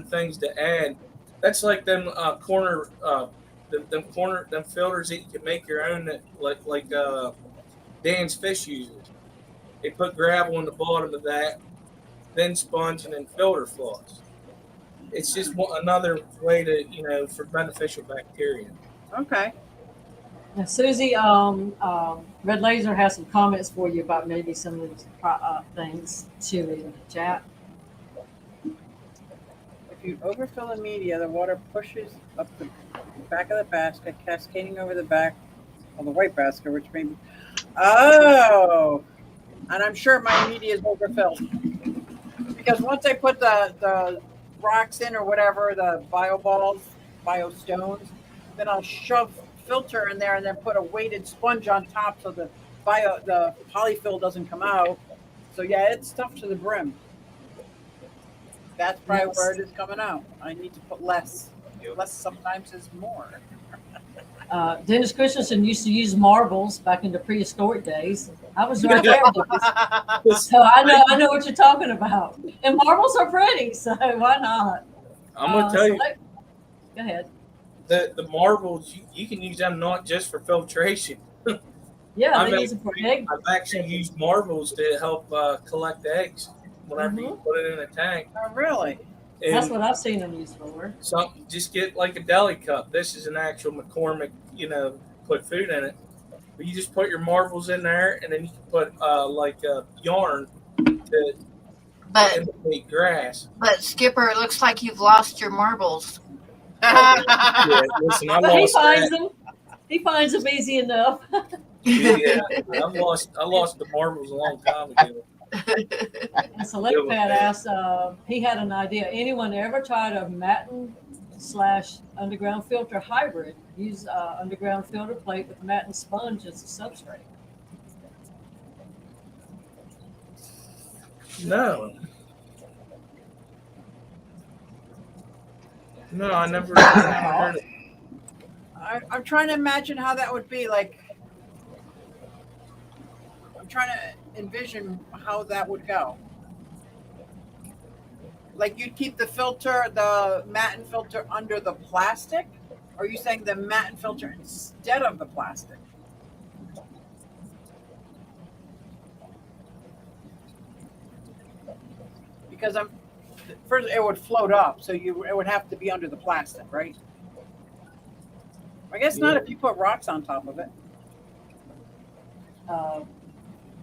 Speaker 1: things to add. That's like them them filters that you can make your own that like Dan's Fish uses. They put gravel in the bottom of that, then sponge and then filter floss. It's just another way to for beneficial bacteria.
Speaker 5: Okay.
Speaker 2: Now, Susie, Red Laser has some comments for you about maybe some of these things too in the chat.
Speaker 5: If you overfill the media, the water pushes up the back of the basket, cascading over the back of the white basket, which may be. Oh, and I'm sure my media is overfilled because once I put the rocks in or whatever, the bio balls, bio stones, then I'll shove filter in there and then put a weighted sponge on top so the polyfill doesn't come out. So yeah, it's stuffed to the brim. That's probably where it is coming out. I need to put less. Less sometimes is more.
Speaker 2: Dennis Christensen used to use marbles back in the prehistoric days. I was right there, so I know what you're talking about. And marbles are pretty, so why not?
Speaker 1: I'm gonna tell you,
Speaker 2: go ahead.
Speaker 1: the marbles you can use them not just for filtration.
Speaker 2: Yeah, they use it for egg.
Speaker 1: I've actually used marbles to help collect eggs whenever you put it in a tank.
Speaker 5: Oh, really?
Speaker 1: And
Speaker 2: That's what I've seen them used for.
Speaker 1: just get like a deli cup. This is an actual McCormick, put food in it. But you just put your marbles in there, and then you can put like yarn to
Speaker 4: But
Speaker 1: imitate grass.
Speaker 4: Skipper, it looks like you've lost your marbles.
Speaker 1: Yeah, listen, I
Speaker 2: He
Speaker 1: lost
Speaker 2: finds
Speaker 1: that.
Speaker 2: them. He finds them easy enough.
Speaker 1: Yeah, I lost the marbles a long time ago.
Speaker 2: And so Lake Pat asked, he had an idea. Anyone ever tried a Matten/underground filter hybrid? Use underground filter plate with Matten sponge as a substrate.
Speaker 1: No, I never heard of it.
Speaker 5: I'm trying to imagine how that would be. Like, I'm trying to envision how that would go. Like, you'd keep the filter, the Matten filter, under the plastic? Or are you saying the Matten filter instead of the plastic? Because first it would float up, so it would have to be under the plastic, right? I guess not if you put rocks on top of it.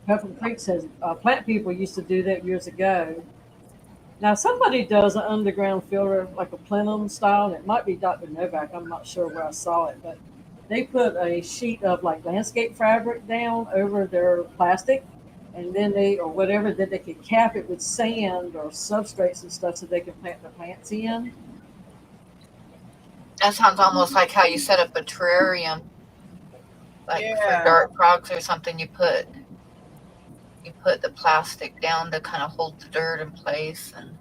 Speaker 2: Pepper Creek says plant people used to do that years ago. Now somebody does an underground filter like a plenum style, and it might be Dr. Novak. I'm not sure where I saw it, but they put a sheet of like landscape fabric down over their plastic, and then then they could cap it with sand or substrates and stuff so they can plant the plants in.
Speaker 4: That sounds almost like how you set up a terrarium, like
Speaker 5: Yeah.
Speaker 4: for dart frogs or something. You put the plastic down to kind of hold the dirt in place, and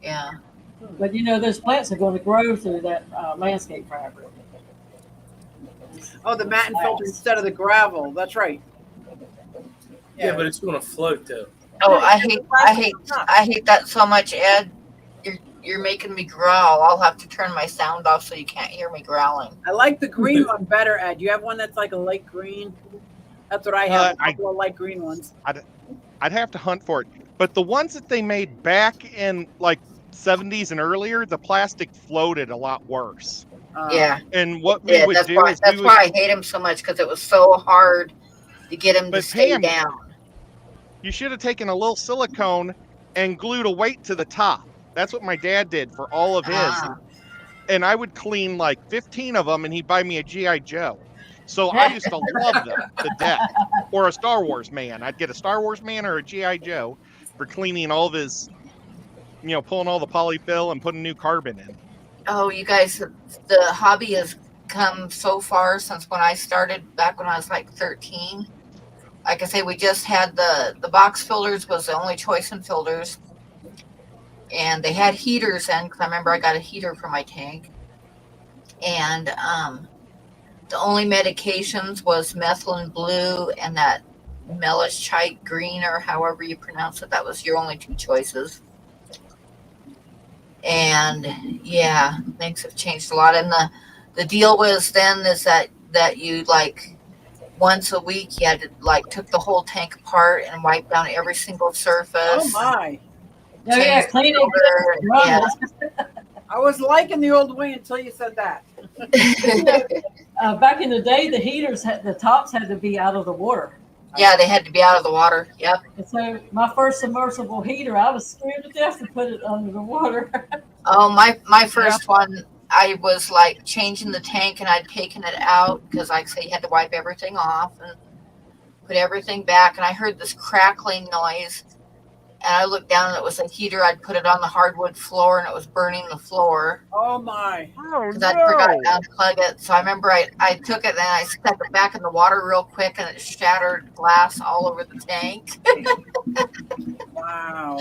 Speaker 4: yeah.
Speaker 2: But those plants are going to grow through that landscape fabric.
Speaker 5: Oh, the matte filter instead of the gravel. That's right.
Speaker 1: Yeah, but it's going to float though.
Speaker 4: Oh,
Speaker 5: Yeah,
Speaker 4: I hate that so much, Ed. You're making me growl. I'll have to turn my sound off so you can't hear me growling.
Speaker 5: I like the green one better, Ed. You have one that's like a light green. That's what I have. A couple of light green ones.
Speaker 3: I'd have to hunt for it. But the ones that they made back in like 70s and earlier, the plastic floated a lot worse.
Speaker 4: Yeah.
Speaker 3: And what we would
Speaker 4: that's
Speaker 3: do
Speaker 4: why,
Speaker 3: is
Speaker 4: that's why I hate him so much, because it was so hard to get him to stay
Speaker 3: Pam,
Speaker 4: down.
Speaker 3: You should have taken a little silicone and glued a weight to the top. That's what my dad did for all of his. And I would clean like 15 of them, and he'd buy me a G.I. Joe. So I used to love them to death. Or a Star Wars man. I'd get a Star Wars man or a G.I. Joe for cleaning all of his, pulling all the polyfill and putting new carbon in.
Speaker 4: Oh, you guys, the hobby has come so far since when I started back when I was like 13. Like I say, we just had the box filters was the only choice in filters. And they had heaters in, because I remember I got a heater for my tank. And the only medications was methylene blue and that melachite green, or however you pronounce it. That was your only two choices. And yeah, things have changed a lot. And the deal was then is that you like once a week you had to like took the whole tank apart and wipe down every single surface.
Speaker 5: Oh my.
Speaker 2: Oh yeah, cleaning.
Speaker 4: Yeah.
Speaker 5: I was liking the old way until you said that.
Speaker 2: Back in the day, the heaters the tops had to be out of the water.
Speaker 4: Yeah, they had to be out of the water. Yep.
Speaker 2: And so my first submersible heater, I was scared to death to put it under the water.
Speaker 4: Oh, my first one, I was like changing the tank, and I'd taken it out because, like I say, you had to wipe everything off and put everything back. And I heard this crackling noise, and I looked down, and it was a heater. I'd put it on the hardwood floor, and it was burning the floor.
Speaker 5: Oh my.
Speaker 4: Because I forgot to unplug it. So I remember I took it and I stuck it back in the water real quick, and it shattered glass all over the tank.
Speaker 5: Wow.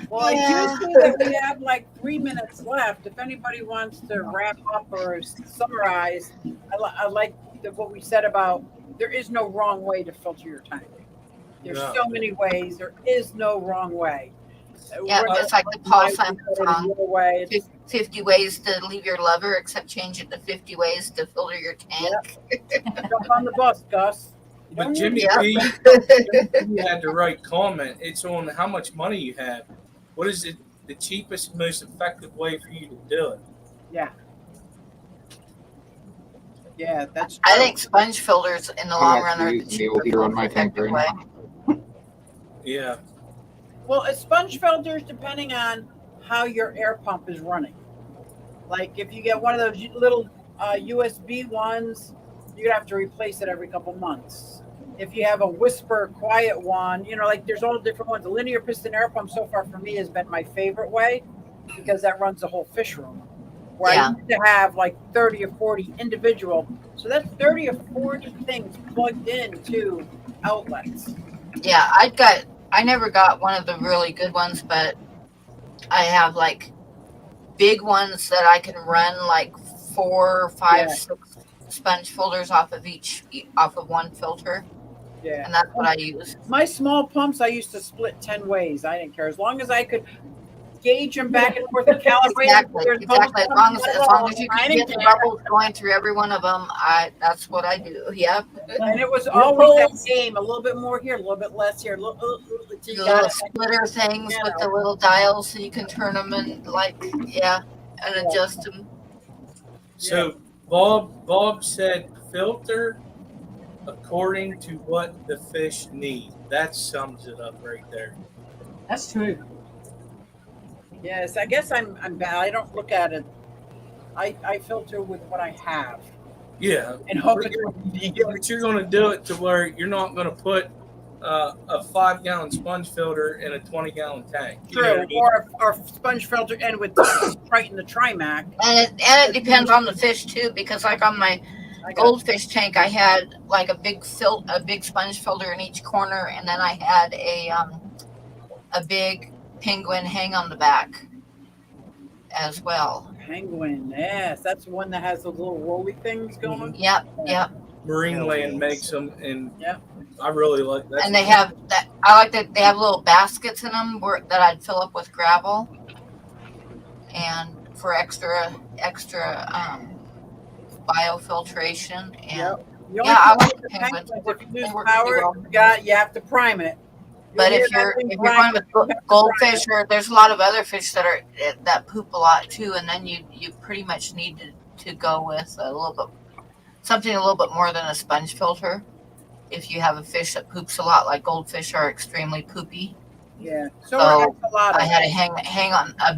Speaker 5: Well, I do see that we have like 3 minutes left. If anybody wants to wrap up or summarize, I like what we said about there is no wrong way to filter your tank. There's so many ways. There is no wrong way.
Speaker 4: Yeah, it's like the Paul Simon song.
Speaker 5: Way.
Speaker 4: 50 ways to leave your lover, except change it to 50 ways to filter your tank.
Speaker 5: Yep. Jump on the bus, Gus.
Speaker 1: But Jimmy B, you had the right comment. It's on how much money you have. What is it? The cheapest, most effective way for you to do it?
Speaker 5: Yeah. Yeah, that's true.
Speaker 4: I think sponge filters in the long run are the cheapest,
Speaker 6: heater on my tank
Speaker 4: effective
Speaker 6: right
Speaker 4: way.
Speaker 6: now.
Speaker 1: Yeah.
Speaker 5: Well, it's sponge filters depending on how your air pump is running. Like if you get one of those little USB ones, you're gonna have to replace it every couple months. If you have a whisper quiet one, like there's all different ones. The linear piston air pump so far for me has been my favorite way because that runs the whole fish room. Where I used to have like 30 or 40 individual. So that's 30 or 40 things plugged into outlets.
Speaker 4: Yeah, I never got one of the really good ones, but I have like big ones that I can run like 4, 5, 6 sponge filters off of one filter.
Speaker 5: Yeah.
Speaker 4: And that's what I use.
Speaker 5: My small pumps I used to split 10 ways. I didn't care. As long as I could gauge them back and forth and calibrate.
Speaker 4: Exactly. As long as you can get the bubbles going through every one of them, that's what I do. Yep.
Speaker 5: And it was always that game, a little bit more here, a little bit less here.
Speaker 4: Little splitter things with the little dials so you can turn them and and adjust them.
Speaker 1: So Bob said filter according to what the fish need. That sums it up right there.
Speaker 2: That's true.
Speaker 5: Yes, I guess I'm bad. I don't look at it. I filter with what I have.
Speaker 1: Yeah.
Speaker 5: And hope
Speaker 1: but you're going to do it to where you're not going to put a 5-gallon sponge filter in a 20-gallon tank. You know
Speaker 5: True.
Speaker 1: what I mean?
Speaker 5: Or sponge filter and with Sprite in the Trimac.
Speaker 4: And it depends on the fish too, because like on my
Speaker 5: I got
Speaker 4: goldfish tank, I had like a big sponge filter in each corner, and then I had a big penguin hang on the back as well.
Speaker 5: Penguin. Yes, that's the one that has those little rolly things going.
Speaker 4: Yep.
Speaker 1: Marine Land makes them, and
Speaker 5: Yep.
Speaker 1: I really like that.
Speaker 4: And they have that. I like that they have little baskets in them that I'd fill up with gravel, and for extra biofiltration. And
Speaker 5: Yep. The only
Speaker 4: Yeah, I
Speaker 5: problem
Speaker 4: like
Speaker 5: with the
Speaker 4: penguins.
Speaker 5: penguins, if you
Speaker 4: They
Speaker 5: lose
Speaker 4: work
Speaker 5: power,
Speaker 4: pretty well.
Speaker 5: you have to prime it.
Speaker 4: But
Speaker 5: You'll
Speaker 4: if
Speaker 5: hear
Speaker 4: you're
Speaker 5: that thing
Speaker 4: if you're going
Speaker 5: crack,
Speaker 4: with
Speaker 5: you have to prime
Speaker 4: goldfish,
Speaker 5: it.
Speaker 4: or there's a lot of other fish that poop a lot too, and then you pretty much need to go with something a little bit more than a sponge filter. If you have a fish that poops a lot, like goldfish are extremely poopy.
Speaker 5: Yeah.
Speaker 4: So
Speaker 5: So are
Speaker 4: I had to
Speaker 5: axolotls.
Speaker 4: hang on a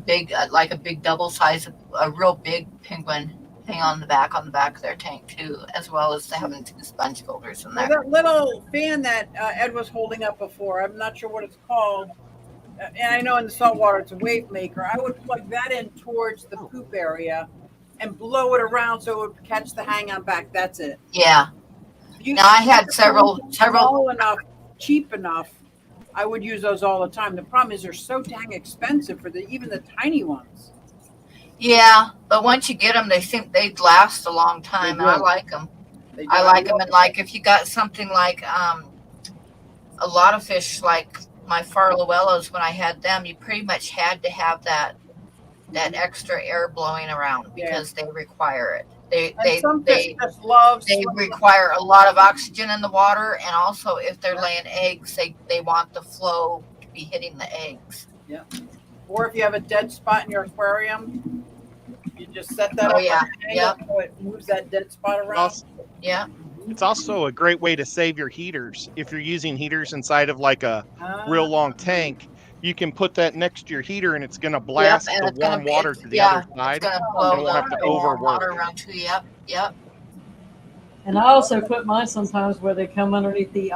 Speaker 4: big double size, a real big penguin hang on the back of their tank too, as well as having 2 sponge filters in
Speaker 5: Well,
Speaker 4: there.
Speaker 5: that little fan that Ed was holding up before, I'm not sure what it's called. And I know in the saltwater it's a wave maker. I would plug that in towards the poop area and blow it around so it would catch the hang on back. That's it.
Speaker 4: Yeah.
Speaker 5: You,
Speaker 4: Now I had several.
Speaker 5: small enough, cheap enough. I would use those all the time. The problem is they're so dang expensive for even the tiny ones.
Speaker 4: Yeah, but once you get them, they think they'd last a long time,
Speaker 5: They
Speaker 4: and I
Speaker 5: do.
Speaker 4: like them.
Speaker 5: They do.
Speaker 4: I like them, and like if you got something like a lot of fish like my farlowellos, when I had them, you pretty much had to have that extra air blowing around because they require it.
Speaker 5: And some fish just love
Speaker 4: They
Speaker 5: swimming.
Speaker 4: require a lot of oxygen in the water, and also if they're laying eggs, they want the flow to be hitting the eggs.
Speaker 5: Or if you have a dead spot in your aquarium, you just set that
Speaker 4: Oh,
Speaker 5: up.
Speaker 4: yeah.
Speaker 5: Yep. So it moves that dead spot around.
Speaker 4: Yeah.
Speaker 3: It's also a great way to save your heaters. If you're using heaters inside of like a real long tank, you can put that next to your heater and it's going to blast
Speaker 4: and
Speaker 3: the
Speaker 4: it's gonna
Speaker 3: warm
Speaker 4: be-
Speaker 3: water to the other side.
Speaker 4: It's gonna
Speaker 3: and
Speaker 4: blow
Speaker 3: it won't have to
Speaker 4: the warm
Speaker 3: overwork.
Speaker 4: water around too. Yep.
Speaker 2: And I also put mine sometimes where they come underneath the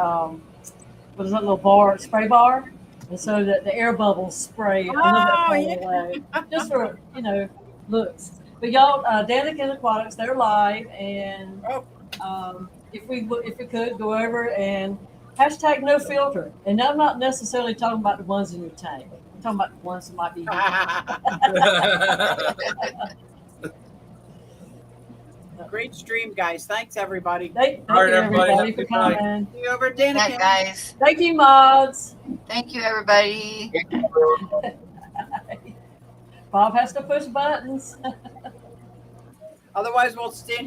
Speaker 2: what is that little spray bar, and so that the air bubbles spray a little bit farther away, just for looks. But y'all, Danica Aquatics, they're live, and if we could go over and hashtag no filter, and I'm not necessarily talking about the ones in your tank. I'm talking about the ones that might be.
Speaker 5: Great stream, guys. Thanks, everybody.
Speaker 2: Thank you,
Speaker 1: All right, everybody.
Speaker 2: everybody,
Speaker 1: Have a
Speaker 2: for
Speaker 1: good night.
Speaker 2: coming.
Speaker 5: See you over at
Speaker 4: Yeah,
Speaker 5: Danica.
Speaker 4: guys.
Speaker 2: Thank you, mods.
Speaker 4: Thank you, everybody.
Speaker 2: Bob has to push buttons.
Speaker 5: Otherwise, we'll stand here.